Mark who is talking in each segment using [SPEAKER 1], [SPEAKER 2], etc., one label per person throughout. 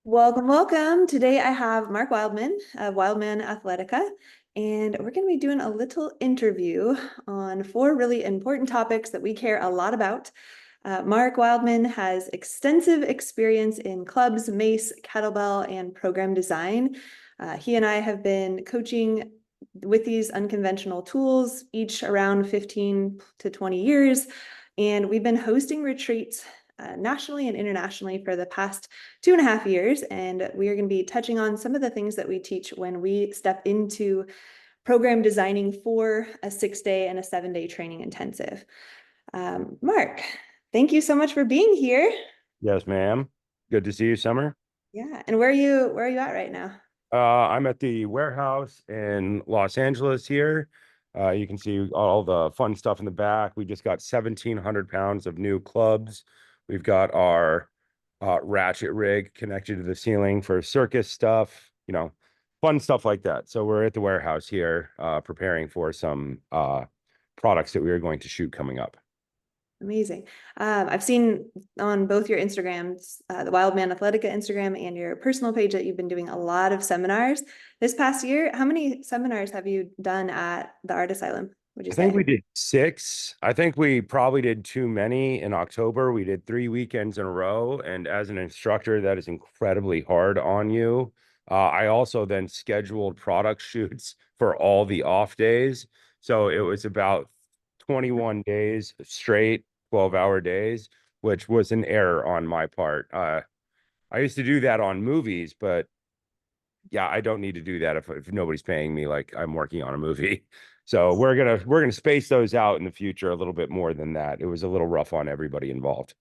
[SPEAKER 1] Welcome, welcome. Today I have Mark Wildman of Wildman Athletica, and we're going to be doing a little interview on four really important topics that we care a lot about. Mark Wildman has extensive experience in clubs, Mace, kettlebell, and program design. He and I have been coaching with these unconventional tools, each around 15 to 20 years, and we've been hosting retreats nationally and internationally for the past 2.5 years. And we are going to be touching on some of the things that we teach when we step into program designing for a 6-day and a 7-day training intensive. Mark, thank you so much for being here.
[SPEAKER 2] Yes, ma'am. Good to see you, Summer.
[SPEAKER 1] Yeah. And where are you at right now?
[SPEAKER 2] I'm at the warehouse in Los Angeles here. You can see all the fun stuff in the back. We just got 1,700 pounds of new clubs. We've got our ratchet rig connected to the ceiling for circus stuff, fun stuff like that. So we're at the warehouse here preparing for some products that we are going to shoot coming up.
[SPEAKER 1] Amazing. I've seen on both your Instagrams, the Wildman Athletica Instagram and your personal page, that you've been doing a lot of seminars this past year. How many seminars have you done at the Art Asylum, would you
[SPEAKER 2] I think
[SPEAKER 1] say?
[SPEAKER 2] we did six. I think we probably did too many in October. We did 3 weekends in a row. And as an instructor, that is incredibly hard on you. I also then scheduled product shoots for all the off days. So it was about 21 days straight, 12-hour days, which was an error on my part. I used to do that on movies, but yeah, I don't need to do that if nobody's paying me like I'm working on a movie. So we're gonna space those out in the future a little bit more than that. It was a little rough on everybody involved.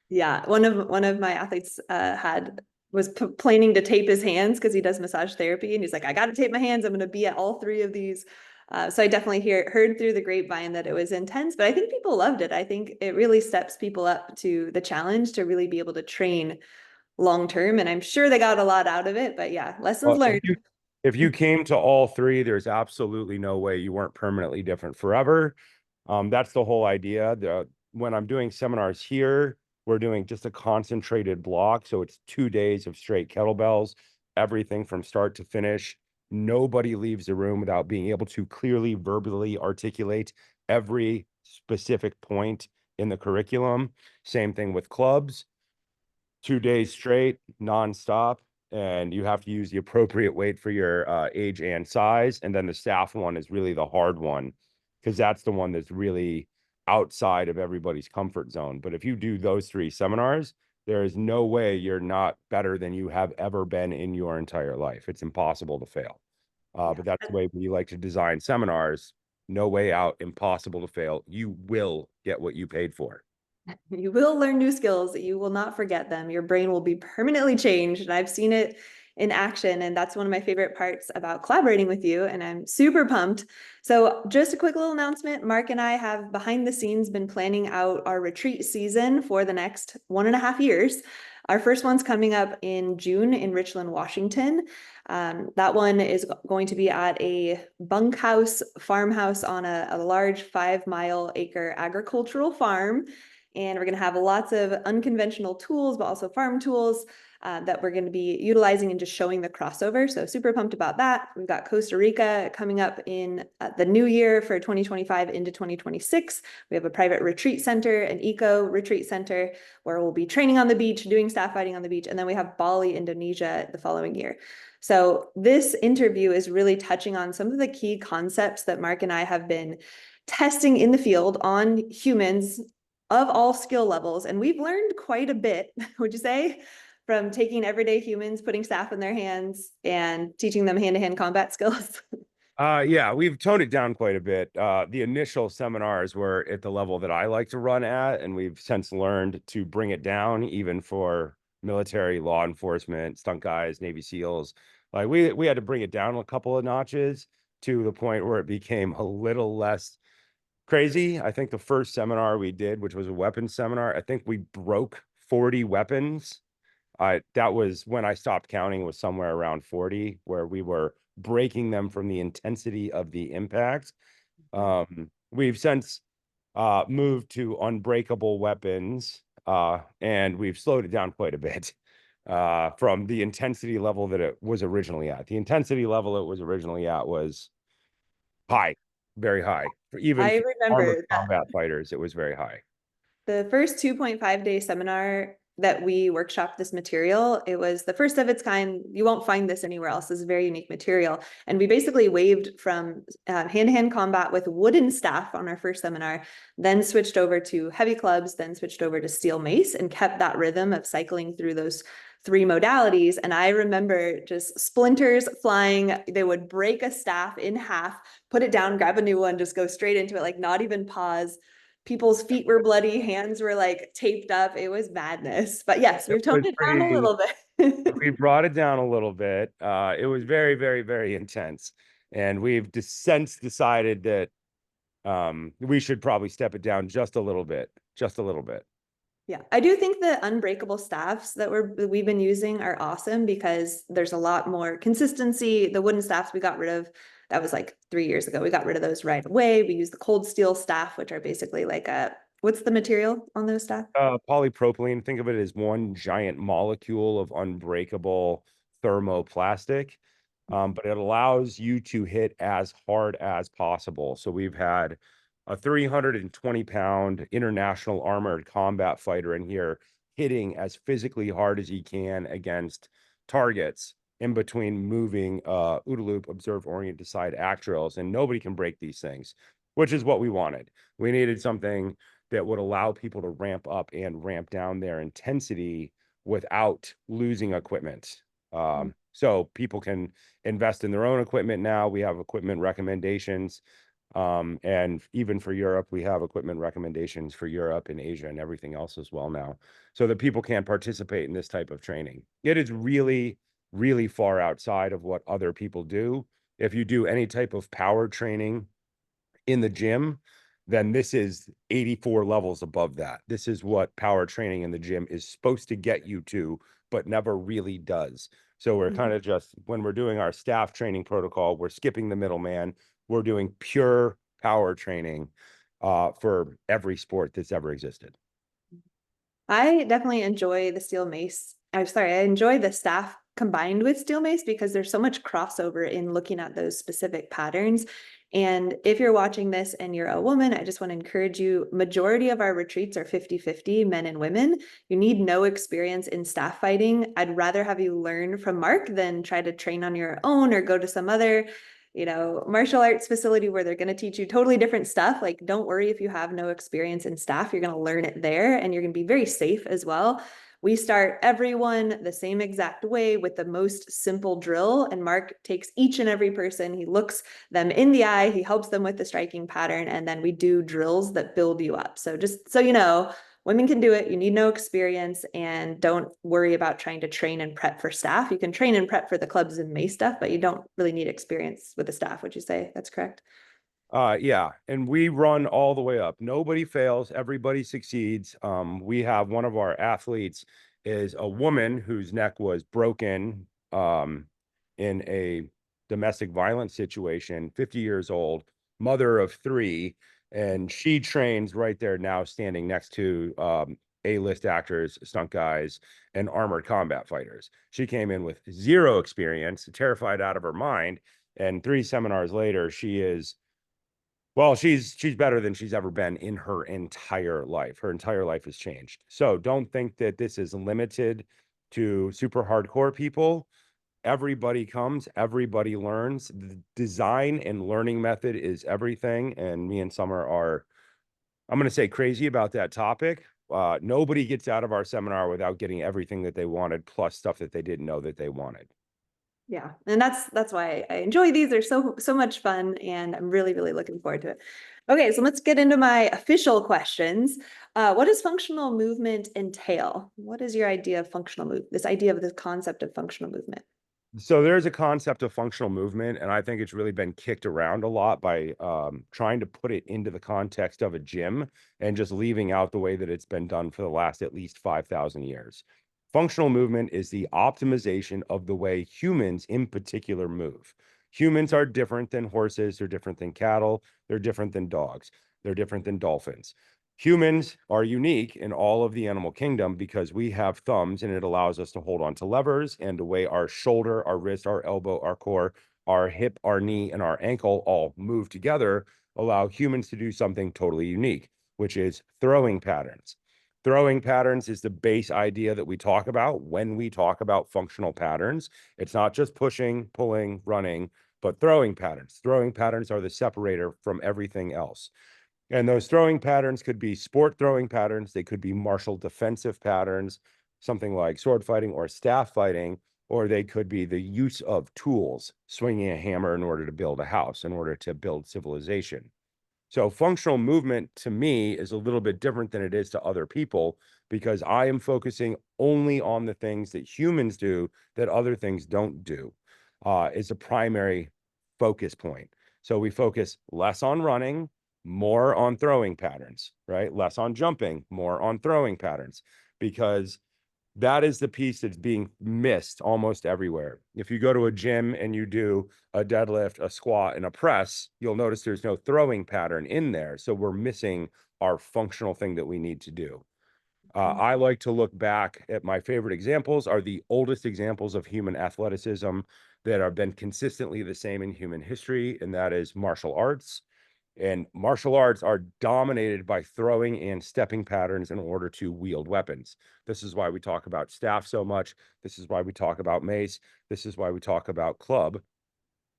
[SPEAKER 1] Yeah, one of my athletes was planning to tape his hands because he does massage therapy, and he's like, I got to tape my hands. I'm going to be at all three of these. So I definitely heard through the grapevine that it was intense, but I think people loved it. I think it really steps people up to the challenge to really be able to train long term, and I'm sure they got a lot out of it. But yeah, lessons
[SPEAKER 2] Well,
[SPEAKER 1] learned.
[SPEAKER 2] if you came to all three, there's absolutely no way you weren't permanently different forever. That's the whole idea. When I'm doing seminars here, we're doing just a concentrated block. So it's 2 days of straight kettlebells, everything from start to finish. Nobody leaves the room without being able to clearly verbally articulate every specific point in the curriculum. Same thing with clubs. 2 days straight, nonstop, and you have to use the appropriate weight for your age and size. And then the staff one is really the hard one because that's the one that's really outside of everybody's comfort zone. But if you do those three seminars, there is no way you're not better than you have ever been in your entire life. It's impossible to fail.
[SPEAKER 1] Yeah.
[SPEAKER 2] But that's the way we like to design seminars. No way out, impossible to fail. You will get what you paid for.
[SPEAKER 1] You will learn new skills. You will not forget them. Your brain will be permanently changed. And I've seen it in action. And that's one of my favorite parts about collaborating with you. And I'm super pumped. So, just a quick little announcement. Mark and I have behind the scenes been planning out our retreat season for the next 1.5 years. Our first one's coming up in June in Richland, Washington. That one is going to be at a bunkhouse farmhouse on a large 5-mile acre agricultural farm. And we're going to have lots of unconventional tools, but also farm tools that we're going to be utilizing and just showing the crossover. So super pumped about that. We've got Costa Rica coming up in the new year for 2025 into 2026. We have a private retreat center, an eco retreat center, where we'll be training on the beach, doing staff fighting on the beach. And then we have Bali, Indonesia the following year. So this interview is really touching on some of the key concepts that Mark and I have been testing in the field on humans of all skill levels. And we've learned quite a bit, would you say, from taking everyday humans, putting staff in their hands and teaching them hand-to-hand combat skills?
[SPEAKER 2] Yeah, we've toned it down quite a bit. The initial seminars were at the level that I like to run at, and we've since learned to bring it down even for military, law enforcement, stunt guys, Navy SEALs. Like we had to bring it down a couple of notches to the point where it became a little less crazy. I think the first seminar we did, which was a weapons seminar, I think we broke 40 weapons. That was when I stopped counting, was somewhere around 40, where we were breaking them from the intensity of the impact. We've since moved to unbreakable weapons, and we've slowed it down quite a bit. from the intensity level that it was originally at. The intensity level it was originally at was high, very high. Even
[SPEAKER 1] I
[SPEAKER 2] for armored
[SPEAKER 1] remember that
[SPEAKER 2] combat fighters, it was very high.
[SPEAKER 1] the first 2.5 day seminar that we workshopped this material, it was the first of its kind. You won't find this anywhere else. This is a very unique material. And we basically waved from hand-to-hand combat with wooden staff on our first seminar, then switched over to heavy clubs, then switched over to steel mace, and kept that rhythm of cycling through those three modalities. And I remember just splinters flying. They would break a staff in half, put it down, grab a new one, just go straight into it, like not even pause. People's feet were bloody, hands were like taped up. It was madness. But yes,
[SPEAKER 2] It
[SPEAKER 1] we've toned
[SPEAKER 2] was
[SPEAKER 1] it down a
[SPEAKER 2] pretty,
[SPEAKER 1] little bit.
[SPEAKER 2] we brought it down a little bit. It was very, very, very intense. And we've since decided that we should probably step it down just a little bit, just a little bit.
[SPEAKER 1] Yeah, I do think the unbreakable staffs that we've been using are awesome because there's a lot more consistency. The wooden staffs we got rid of, that was like 3 years ago. We got rid of those right away. We use the cold steel staff, which are basically like what's the material on those staff?
[SPEAKER 2] Polypropylene, think of it as one giant molecule of unbreakable thermoplastic, but it allows you to hit as hard as possible. So we've had a 320-pound international armored combat fighter in here hitting as physically hard as he can against targets in between moving OODA loop, observe, orient, decide act drills, and nobody can break these things, which is what we wanted. We needed something that would allow people to ramp up and ramp down their intensity without losing equipment. So people can invest in their own equipment now. We have equipment recommendations. And even for Europe, we have equipment recommendations for Europe and Asia and everything else as well now, so that people can participate in this type of training. It is really, really far outside of what other people do. If you do any type of power training in the gym, then this is 84 levels above that. This is what power training in the gym is supposed to get you to, but never really does. So we're kind of just, when we're doing our staff training protocol, we're skipping the middleman. We're doing pure power training for every sport that's ever existed.
[SPEAKER 1] I definitely enjoy the steel mace. I'm sorry, I enjoy the staff combined with steel mace because there's so much crossover in looking at those specific patterns. And if you're watching this and you're a woman, I just want to encourage you, majority of our retreats are 50-50 men and women. You need no experience in staff fighting. I'd rather have you learn from Mark than try to train on your own or go to some other martial arts facility where they're going to teach you totally different stuff. Like, don't worry if you have no experience in staff, you're going to learn it there and you're going to be very safe as well. We start everyone the same exact way with the most simple drill. And Mark takes each and every person, he looks them in the eye, he helps them with the striking pattern, and then we do drills that build you up. So just so you know, women can do it. You need no experience, and don't worry about trying to train and prep for staff. You can train and prep for the clubs and Mace stuff, but you don't really need experience with the staff. Would you say that's correct?
[SPEAKER 2] Yeah, and we run all the way up. Nobody fails, everybody succeeds. We have one of our athletes is a woman whose neck was broken in a domestic violence situation, 50 years old, mother of three, and she trains right there now, standing next to A-list actors, stunt guys, and armored combat fighters. She came in with zero experience, terrified out of her mind, and 3 seminars later, she's better than she's ever been in her entire life. Her entire life has changed. So don't think that this is limited to super hardcore people. Everybody comes, everybody learns. The design and learning method is everything. And me and Summer are, I'm going to say, crazy about that topic. Nobody gets out of our seminar without getting everything that they wanted, plus stuff that they didn't know that they wanted.
[SPEAKER 1] Yeah, and that's why I enjoy these. They're so much fun, and I'm really, really looking forward to it. Okay, so let's get into my official questions. What does functional movement entail? What is your idea of functional movement? This idea of the concept of functional movement?
[SPEAKER 2] So there's a concept of functional movement, and I think it's really been kicked around a lot by trying to put it into the context of a gym and just leaving out the way that it's been done for the last at least 5,000 years. Functional movement is the optimization of the way humans in particular move. Humans are different than horses, they're different than cattle, they're different than dogs, they're different than dolphins. Humans are unique in all of the animal kingdom because we have thumbs and it allows us to hold on to levers, and the way our shoulder, our wrist, our elbow, our core, our hip, our knee, and our ankle all move together allow humans to do something totally unique, which is throwing patterns. Throwing patterns is the base idea that we talk about when we talk about functional patterns. It's not just pushing, pulling, running, but throwing patterns. Throwing patterns are the separator from everything else. And those throwing patterns could be sport throwing patterns. They could be martial defensive patterns, something like sword fighting or staff fighting, or they could be the use of tools, swinging a hammer in order to build a house, in order to build civilization. So functional movement to me is a little bit different than it is to other people because I am focusing only on the things that humans do that other things don't do, is a primary focus point. So we focus less on running, more on throwing patterns, right? Less on jumping, more on throwing patterns, because that is the piece that's being missed almost everywhere. If you go to a gym and you do a deadlift, a squat, and a press, you'll notice there's no throwing pattern in there. So we're missing our functional thing that we need to do. I like to look back at my favorite examples are the oldest examples of human athleticism that have been consistently the same in human history, and that is martial arts. And martial arts are dominated by throwing and stepping patterns in order to wield weapons. This is why we talk about staff so much. This is why we talk about mace. This is why we talk about club.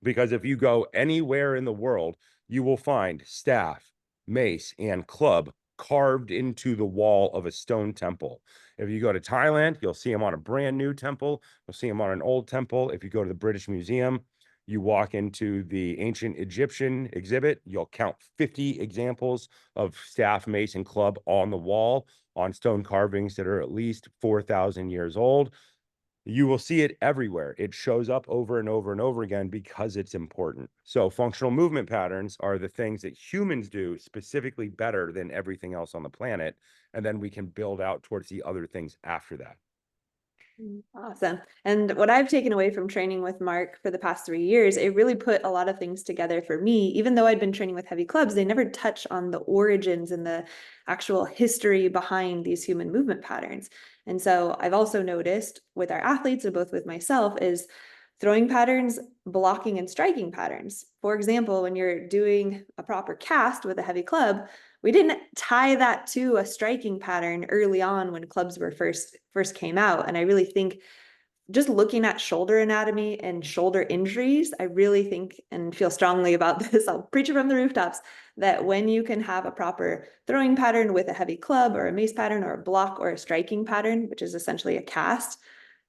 [SPEAKER 2] Because if you go anywhere in the world, you will find staff, mace, and club carved into the wall of a stone temple. If you go to Thailand, you'll see them on a brand new temple. You'll see them on an old temple. If you go to the British Museum, you walk into the ancient Egyptian exhibit, you'll count 50 examples of staff, mace, and club on the wall on stone carvings that are at least 4,000 years old. You will see it everywhere. It shows up over and over and over again because it's important. So functional movement patterns are the things that humans do specifically better than everything else on the planet. And then we can build out towards the other things after that.
[SPEAKER 1] Awesome. And what I've taken away from training with Mark for the past 3 years, it really put a lot of things together for me. Even though I'd been training with heavy clubs, they never touch on the origins and the actual history behind these human movement patterns. And so I've also noticed with our athletes and both with myself is throwing patterns, blocking and striking patterns. For example, when you're doing a proper cast with a heavy club, we didn't tie that to a striking pattern early on when clubs were first came out. And I really think just looking at shoulder anatomy and shoulder injuries, I really think and feel strongly about this. I'll preach it from the rooftops that when you can have a proper throwing pattern with a heavy club or a mace pattern or a block or a striking pattern, which is essentially a cast,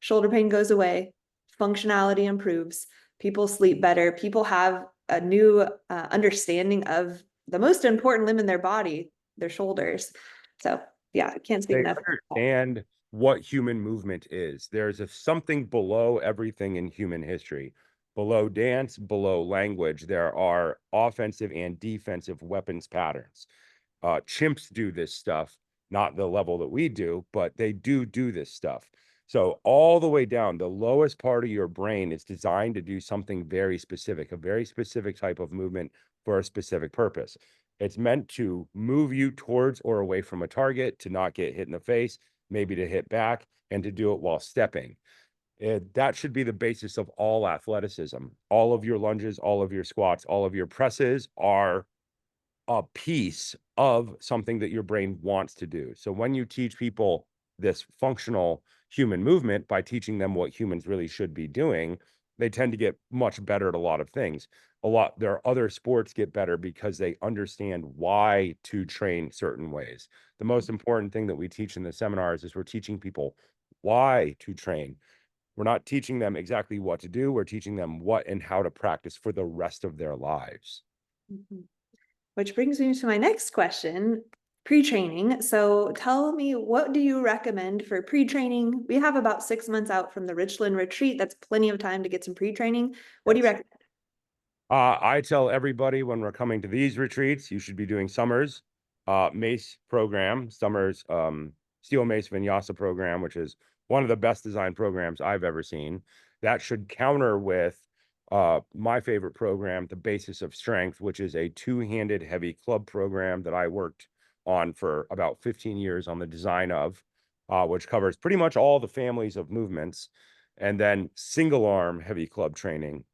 [SPEAKER 1] shoulder pain goes away, functionality improves, people sleep better, people have a new understanding of the most important limb in their body, their shoulders. So yeah, I can't speak
[SPEAKER 2] They
[SPEAKER 1] enough.
[SPEAKER 2] understand what human movement is. There's something below everything in human history. Below dance, below language, there are offensive and defensive weapons patterns. Chimps do this stuff, not the level that we do, but they do this stuff. So all the way down, the lowest part of your brain is designed to do something very specific, a very specific type of movement for a specific purpose. It's meant to move you towards or away from a target, to not get hit in the face, maybe to hit back, and to do it while stepping. That should be the basis of all athleticism. All of your lunges, all of your squats, all of your presses are a piece of something that your brain wants to do. So when you teach people this functional human movement by teaching them what humans really should be doing, they tend to get much better at a lot of things. There are other sports get better because they understand why to train certain ways. The most important thing that we teach in the seminars is we're teaching people why to train. We're not teaching them exactly what to do. We're teaching them what and how to practice for the rest of their lives.
[SPEAKER 1] Which brings me to my next question, pre-training. So tell me, what do you recommend for pre-training? We have about 6 months out from the Richland retreat. That's plenty of time to get some pre-training. What do you recommend?
[SPEAKER 2] I tell everybody when we're coming to these retreats, you should be doing Summer's Mace program, Summer's Steel Mace Vinyasa program, which is one of the best design programs I've ever seen. That should counter with my favorite program, the Basis of Strength, which is a two-handed heavy club program that I worked on for about 15 years on the design of, which covers pretty much all the families of movements, and then single arm heavy club training.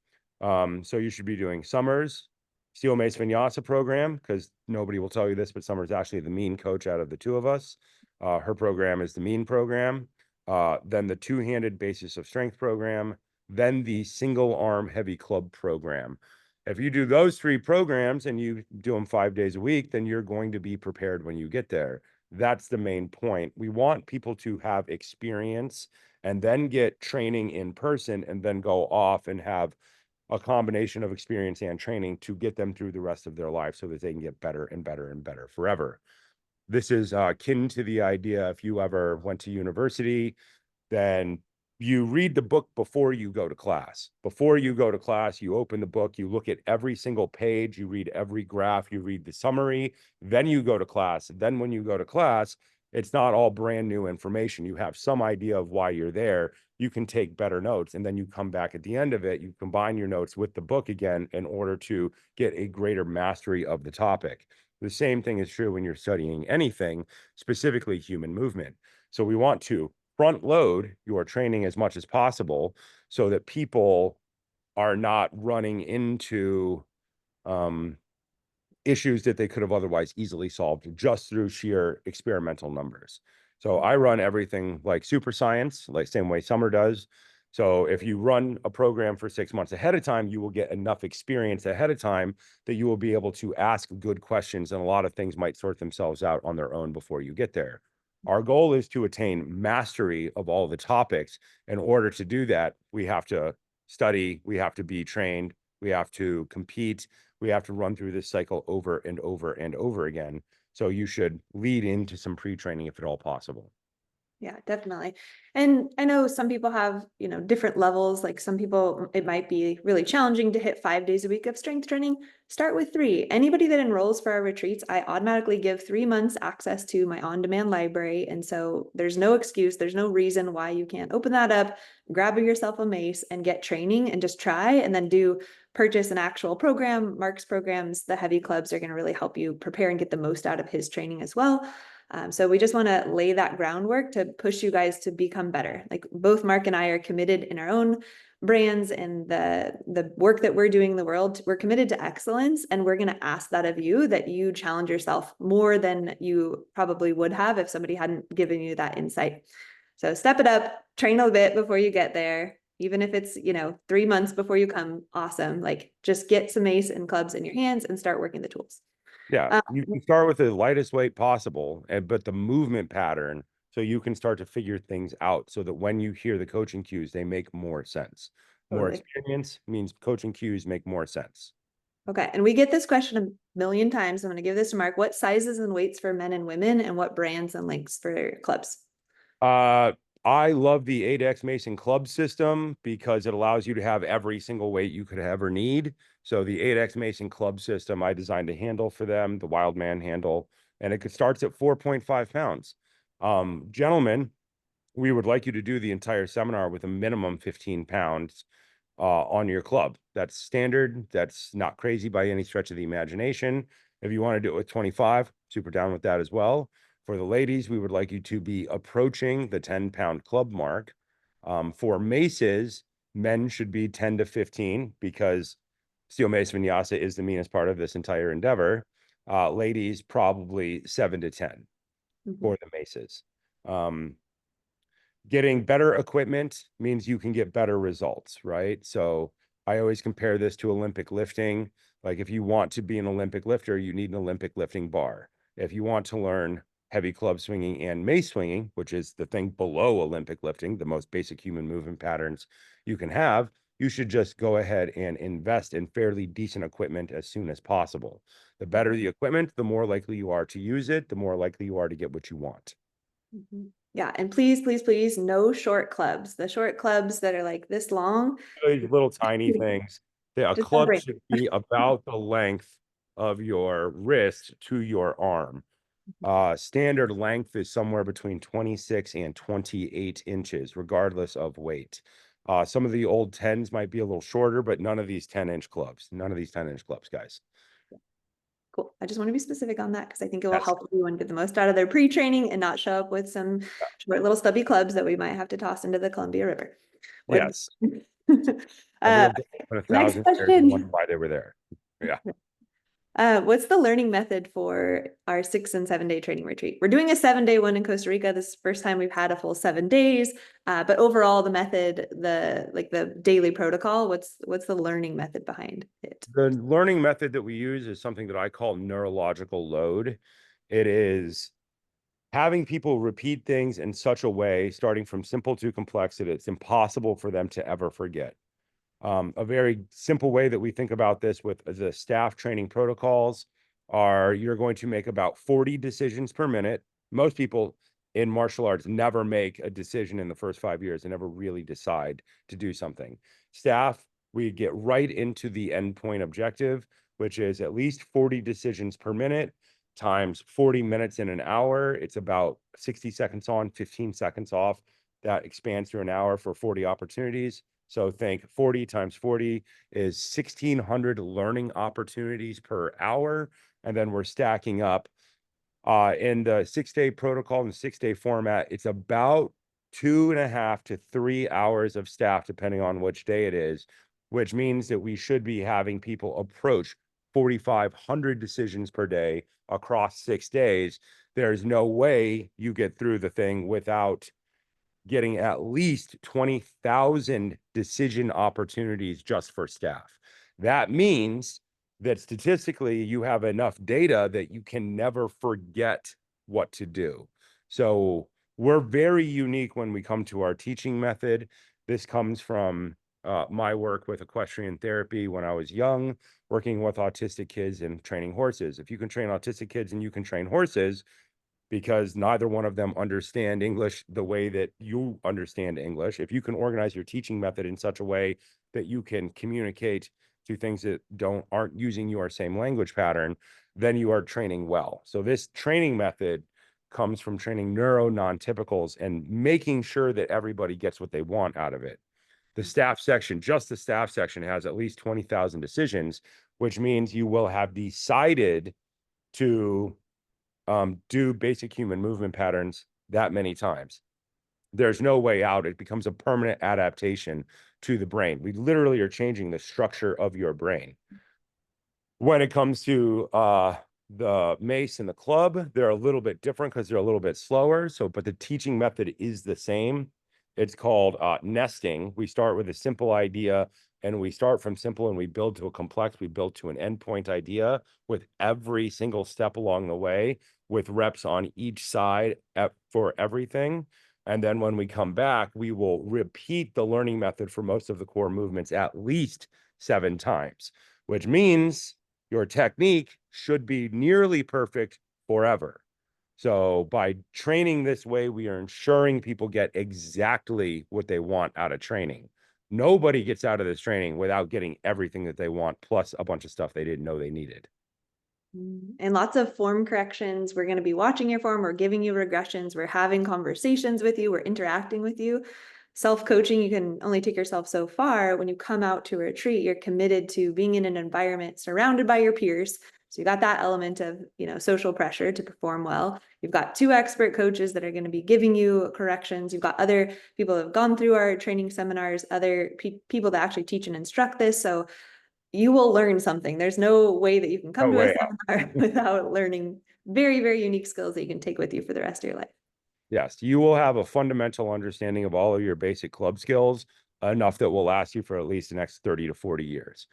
[SPEAKER 2] So you should be doing Summer's Steel Mace Vinyasa program, because nobody will tell you this, but Summer's actually the mean coach out of the two of us. Her program is the mean program. Then the two-handed basis of strength program, then the single arm heavy club program. If you do those three programs and you do them 5 days a week, then you're going to be prepared when you get there. That's the main point. We want people to have experience and then get training in person and then go off and have a combination of experience and training to get them through the rest of their life so that they can get better and better and better forever. This is akin to the idea, if you ever went to university, then you read the book before you go to class. Before you go to class, you open the book, you look at every single page, you read every graph, you read the summary, then you go to class. Then when you go to class, it's not all brand new information. You have some idea of why you're there. You can take better notes, and then you come back at the end of it, you combine your notes with the book again in order to get a greater mastery of the topic. The same thing is true when you're studying anything, specifically human movement. So we want to front load your training as much as possible so that people are not running into issues that they could have otherwise easily solved just through sheer experimental numbers. So I run everything like super science, like same way Summer does. So if you run a program for 6 months ahead of time, you will get enough experience ahead of time that you will be able to ask good questions, and a lot of things might sort themselves out on their own before you get there. Our goal is to attain mastery of all the topics. In order to do that, we have to study, we have to be trained, we have to compete, we have to run through this cycle over and over and over again. So you should lead into some pre-training if at all possible.
[SPEAKER 1] Yeah, definitely. And I know some people have, different levels. Like some people, it might be really challenging to hit 5 days a week of strength training. Start with 3. Anybody that enrolls for our retreats, I automatically give 3 months access to my on-demand library. And so there's no excuse, there's no reason why you can't open that up, grab yourself a Mace and get training and just try, and then purchase an actual program. Mark's programs, the heavy clubs, are going to really help you prepare and get the most out of his training as well. So we just want to lay that groundwork to push you guys to become better. Like both Mark and I are committed in our own brands and the work that we're doing in the world. We're committed to excellence, and we're going to ask that of you, that you challenge yourself more than you probably would have if somebody hadn't given you that insight. So step it up, train a bit before you get there. Even if it's, 3 months before you come, awesome. Like just get some Mace and clubs in your hands and start working the tools.
[SPEAKER 2] Yeah, you can start with the lightest weight possible, but the movement pattern, so you can start to figure things out so that when you hear the coaching cues, they make more sense. More
[SPEAKER 1] Totally.
[SPEAKER 2] experience means coaching cues make more sense.
[SPEAKER 1] Okay. And we get this question a million times. I'm going to give this to Mark. What sizes and weights for men and women, and what brands and links for clubs?
[SPEAKER 2] I love the 8X Mason Club system because it allows you to have every single weight you could ever need. So the 8X Mason Club system, I designed a handle for them, the Wildman handle, and it starts at 4.5 pounds. Gentlemen, we would like you to do the entire seminar with a minimum 15 pounds on your club. That's standard. That's not crazy by any stretch of the imagination. If you want to do it with 25, super down with that as well. For the ladies, we would like you to be approaching the 10-pound club mark. For maces, men should be 10 to 15 because steel mace vinyasa is the meanest part of this entire endeavor. Ladies, probably 7 to 10 for the maces. Getting better equipment means you can get better results, right? So I always compare this to Olympic lifting. Like if you want to be an Olympic lifter, you need an Olympic lifting bar. If you want to learn heavy club swinging and mace swinging, which is the thing below Olympic lifting, the most basic human movement patterns you can have, you should just go ahead and invest in fairly decent equipment as soon as possible. The better the equipment, the more likely you are to use it, the more likely you are to get what you want.
[SPEAKER 1] Yeah. And please, please, please, no short clubs. The short clubs that are like this long.
[SPEAKER 2] These little tiny things. A
[SPEAKER 1] Just don't
[SPEAKER 2] club
[SPEAKER 1] break.
[SPEAKER 2] should be about the length of your wrist to your arm. Standard length is somewhere between 26 and 28 inches, regardless of weight. Some of the old 10s might be a little shorter, but none of these 10-inch clubs, guys.
[SPEAKER 1] Cool. I just want to be specific on that because I think it will
[SPEAKER 2] Yes.
[SPEAKER 1] help everyone get the most out of their pre-training and not show up with some short little stubby clubs that we might have to toss into the Columbia River. What?
[SPEAKER 2] Yes.
[SPEAKER 1] uh,
[SPEAKER 2] Everyone's been
[SPEAKER 1] next
[SPEAKER 2] 1,000 years and wonder
[SPEAKER 1] question.
[SPEAKER 2] why they were there. Yeah.
[SPEAKER 1] What's the learning method for our 6 and 7 day training retreat? We're doing a 7 day one in Costa Rica. This is the first time we've had a full 7 days. But overall, the method, the daily protocol, what's the learning method behind it?
[SPEAKER 2] The learning method that we use is something that I call neurological load. It is having people repeat things in such a way, starting from simple to complex, that it's impossible for them to ever forget. A very simple way that we think about this with the staff training protocols are you're going to make about 40 decisions per minute. Most people in martial arts never make a decision in the first 5 years and never really decide to do something. Staff, we get right into the endpoint objective, which is at least 40 decisions per minute times 40 minutes in an hour. It's about 60 seconds on, 15 seconds off. That expands through an hour for 40 opportunities. So think 40 times 40 is 1,600 learning opportunities per hour. And then we're stacking up in the 6 day protocol and 6 day format. It's about 2.5 to 3 hours of staff, depending on which day it is, which means that we should be having people approach 4,500 decisions per day across 6 days. There's no way you get through the thing without getting at least 20,000 decision opportunities just for staff. That means that statistically you have enough data that you can never forget what to do. So we're very unique when we come to our teaching method. This comes from my work with equestrian therapy when I was young, working with autistic kids and training horses. If you can train autistic kids and you can train horses, because neither one of them understand English the way that you understand English. If you can organize your teaching method in such a way that you can communicate to things that aren't using your same language pattern, then you are training well. So this training method comes from training neuro non-typicals and making sure that everybody gets what they want out of it. The staff section, just the staff section, has at least 20,000 decisions, which means you will have decided to do basic human movement patterns that many times. There's no way out. It becomes a permanent adaptation to the brain. We literally are changing the structure of your brain. When it comes to the Mace and the club, they're a little bit different because they're a little bit slower. So, but the teaching method is the same. It's called nesting. We start with a simple idea and we start from simple and we build to a complex. We build to an endpoint idea with every single step along the way, with reps on each side for everything. And then when we come back, we will repeat the learning method for most of the core movements at least 7 times, which means your technique should be nearly perfect forever. So by training this way, we are ensuring people get exactly what they want out of training. Nobody gets out of this training without getting everything that they want, plus a bunch of stuff they didn't know they needed.
[SPEAKER 1] And lots of form corrections. We're going to be watching your form. We're giving you regressions. We're having conversations with you. We're interacting with you. Self-coaching, you can only take yourself so far. When you come out to a retreat, you're committed to being in an environment surrounded by your peers. So you got that element of, social pressure to perform well. You've got 2 expert coaches that are going to be giving you corrections. You've got other people that have gone through our training seminars, other people that actually teach and instruct this. So you will learn something. There's no way that you can come
[SPEAKER 2] No
[SPEAKER 1] to a
[SPEAKER 2] way out.
[SPEAKER 1] seminar without learning very, very unique skills that you can take with you for the rest of your life.
[SPEAKER 2] Yes, you will have a fundamental understanding of all of your basic club skills, enough that will last you for at least the next 30 to 40 years,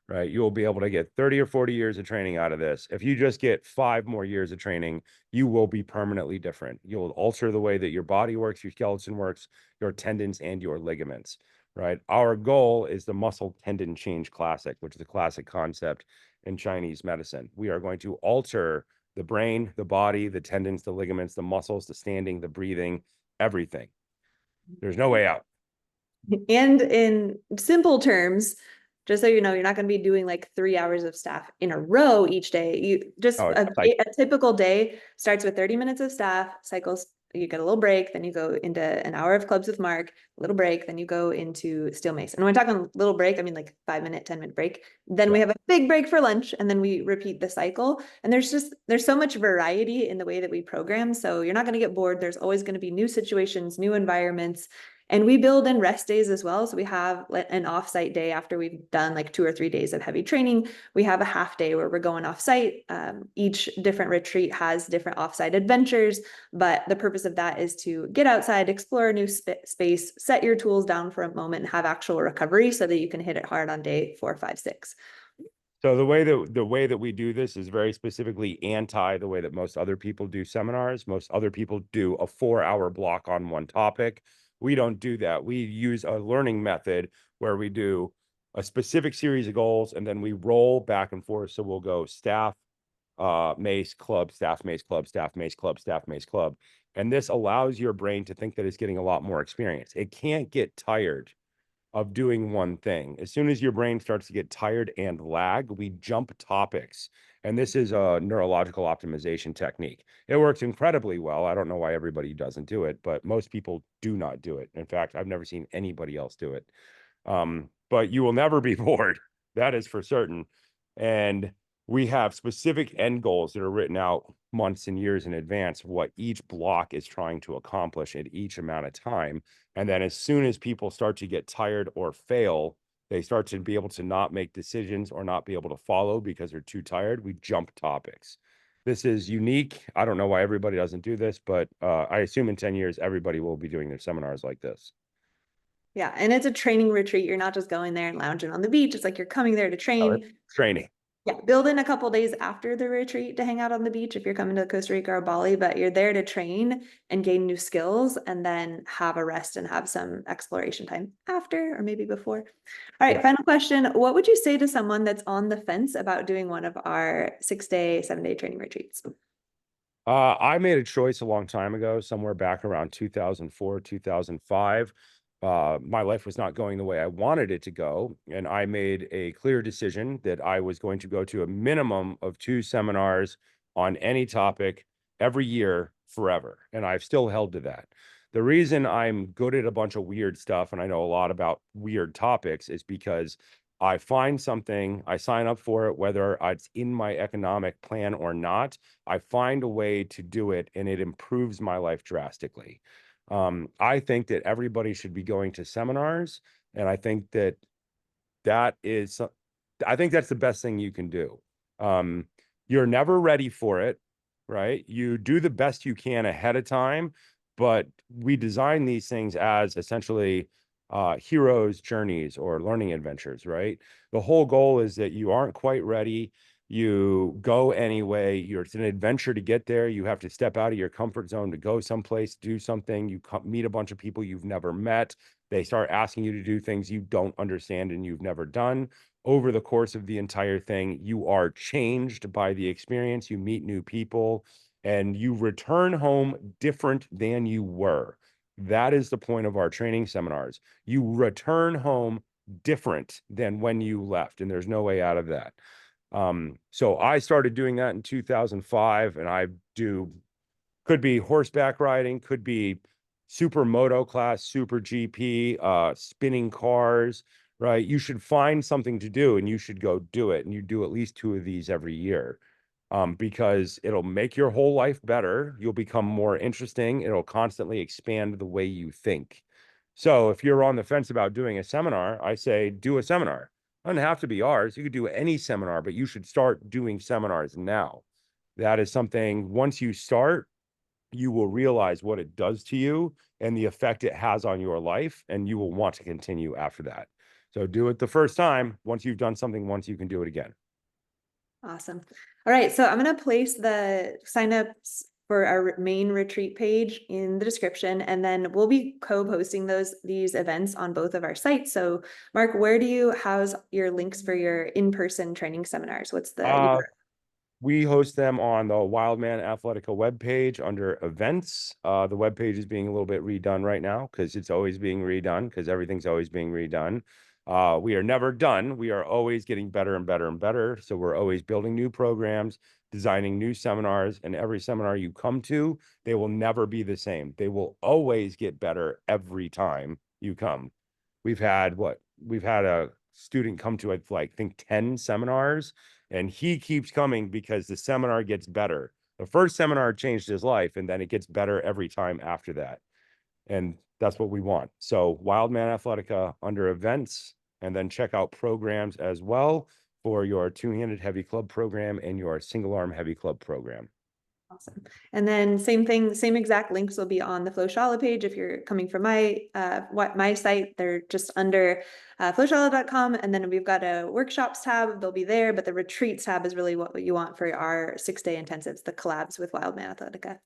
[SPEAKER 2] right? You will be able to get 30 or 40 years of training out of this. If you just get 5 more years of training, you will be permanently different. You'll alter the way that your body works, your skeleton works, your tendons, and your ligaments, right? Our goal is the muscle tendon change classic, which is a classic concept in Chinese medicine. We are going to alter the brain, the body, the tendons, the ligaments, the muscles, the standing, the breathing, everything. There's no way out.
[SPEAKER 1] And in simple terms, just so you know, you're not going to be doing like 3 hours of staff in a row each day. You just
[SPEAKER 2] Oh,
[SPEAKER 1] a typical day starts with 30 minutes of staff, cycles you get a little break, then you go into an hour of clubs with Mark, a little break, then you go into Steel Mace. And when I'm talking little break, I mean like 5 minute, 10-minute break. Then we have a big break for lunch, and then we repeat the cycle. And there's so much variety in the way that we program. So you're not going to get bored. There's always going to be new situations, new environments. And we build in rest days as well. So we have an offsite day after we've done like 2 or 3 days of heavy training. We have a half day where we're going offsite. Each different retreat has different offsite adventures, but the purpose of that is to get outside, explore a new space, set your tools down for a moment, and have actual recovery so that you can hit it hard on day 4, 5, 6.
[SPEAKER 2] So the way that we do this is very specifically anti the way that most other people do seminars. Most other people do a 4-hour block on one topic. We don't do that. We use a learning method where we do a specific series of goals, and then we roll back and forth. So we'll go staff, Mace, club, staff, Mace, club, staff, Mace, club, staff, Mace, club. And this allows your brain to think that it's getting a lot more experience. It can't get tired of doing one thing. As soon as your brain starts to get tired and lag, we jump topics. And this is a neurological optimization technique. It works incredibly well. I don't know why everybody doesn't do it, but most people do not do it. In fact, I've never seen anybody else do it. But you will never be bored. That is for certain. And we have specific end goals that are written out months and years in advance of what each block is trying to accomplish at each amount of time. And then as soon as people start to get tired or fail, they start to be able to not make decisions or not be able to follow because they're too tired. We jump topics. This is unique. I don't know why everybody doesn't do this, but I assume in 10 years, everybody will be doing their seminars like this.
[SPEAKER 1] Yeah. And it's a training retreat. You're not just going there and lounging on the beach. It's like you're coming there to train.
[SPEAKER 2] Training.
[SPEAKER 1] Yeah, build in a couple days after the retreat to hang out on the beach if you're coming to Costa Rica or Bali, but you're there to train and gain new skills and then have a rest and have some exploration time after or maybe before. All right, final question. What would you say to someone that's on the fence about doing one of our 6-day, 7-day training retreats?
[SPEAKER 2] I made a choice a long time ago, somewhere back around 2004, 2005. My life was not going the way I wanted it to go, and I made a clear decision that I was going to go to a minimum of 2 seminars on any topic every year forever, and I've still held to that. The reason I'm good at a bunch of weird stuff, and I know a lot about weird topics, is because I find something, I sign up for it, whether it's in my economic plan or not. I find a way to do it, and it improves my life drastically. I think that everybody should be going to seminars, and I think that I think that's the best thing you can do. You're never ready for it, right? You do the best you can ahead of time, but we design these things as essentially heroes' journeys or learning adventures, right? The whole goal is that you aren't quite ready. You go anyway. It's an adventure to get there. You have to step out of your comfort zone to go someplace, do something. You meet a bunch of people you've never met. They start asking you to do things you don't understand and you've never done. Over the course of the entire thing, you are changed by the experience. You meet new people and you return home different than you were. That is the point of our training seminars. You return home different than when you left, and there's no way out of that. So I started doing that in 2005, and could be horseback riding, could be supermoto class, super GP, spinning cars, right? You should find something to do and you should go do it. And you do at least 2 of these every year. Because it'll make your whole life better. You'll become more interesting. It'll constantly expand the way you think. So if you're on the fence about doing a seminar, I say do a seminar. It doesn't have to be ours. You could do any seminar, but you should start doing seminars now. That is something, once you start, you will realize what it does to you and the effect it has on your life, and you will want to continue after that. So do it the first time. Once you've done something once, you can do it again.
[SPEAKER 1] Awesome. All right. So I'm going to place the signups for our main retreat page in the description, and then we'll be co-posting these events on both of our sites. So Mark, where do you house your links for your in-person training seminars? What's the URL?
[SPEAKER 2] We host them on the Wildman Athletica webpage under events. The webpage is being a little bit redone right now because it's always being redone because everything's always being redone. We are never done. We are always getting better and better and better. So we're always building new programs, designing new seminars, and every seminar you come to, they will never be the same. They will always get better every time you come. We've had a student come to, I think 10 seminars, and he keeps coming because the seminar gets better. The first seminar changed his life, and then it gets better every time after that. And that's what we want. So Wildman Athletica under events, and then check out programs as well for your two-handed heavy club program and your single arm heavy club program.
[SPEAKER 1] Awesome. And then same thing, same exact links will be on the Shala page. If you're coming from my site, they're just under flowshala.com. And then we've got a workshops tab, they'll be there, but the retreats tab is really what you want for our 6-day intensives, the collabs with Wildman Athletica.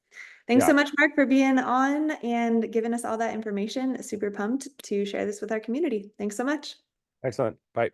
[SPEAKER 1] Thanks so much, Mark, for being on and giving us all that information. Super pumped to share this with our community. Thanks so much.
[SPEAKER 2] Excellent. Bye.